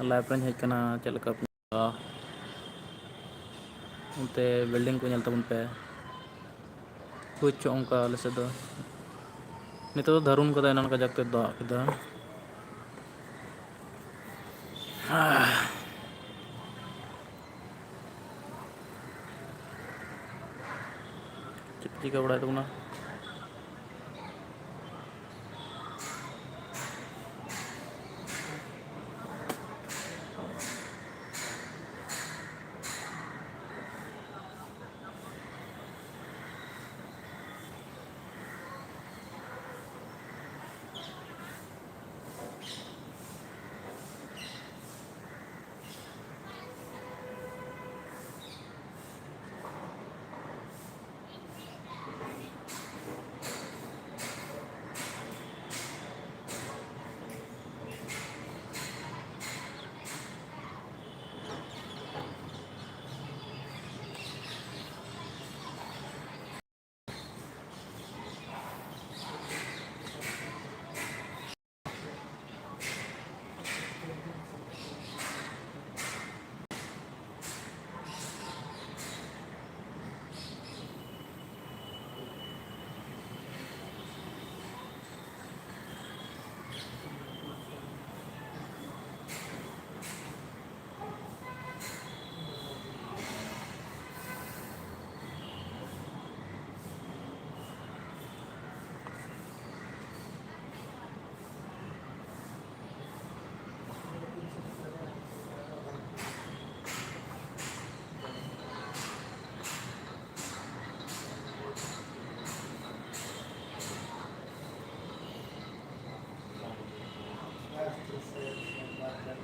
life ᱨᱮᱧ ᱦᱮᱡ ᱠᱟᱱᱟ ᱪᱮᱫ ᱞᱮᱠᱟ ᱚᱱᱛᱮ ᱵᱤᱞᱰᱤᱝ ᱠᱚ ᱧᱮᱞ ᱛᱟᱵᱚᱱ ᱯᱮ ᱦᱩᱭ ᱪᱚ ᱚᱱᱠᱟ ᱟᱞᱮ ᱥᱮᱫ ᱫᱚ ᱱᱤᱛᱚᱜ ᱫᱚ ᱫᱟᱹᱨᱩᱱ ᱠᱟᱫᱟᱭ ᱮᱱᱟᱱ ᱠᱟᱡᱟᱠ ᱛᱮ ᱫᱟᱜ ᱠᱮᱫᱟ ᱪᱮᱫ ᱪᱤᱠᱟᱹ ᱵᱟᱲᱟᱭ ᱛᱟᱵᱚᱱᱟ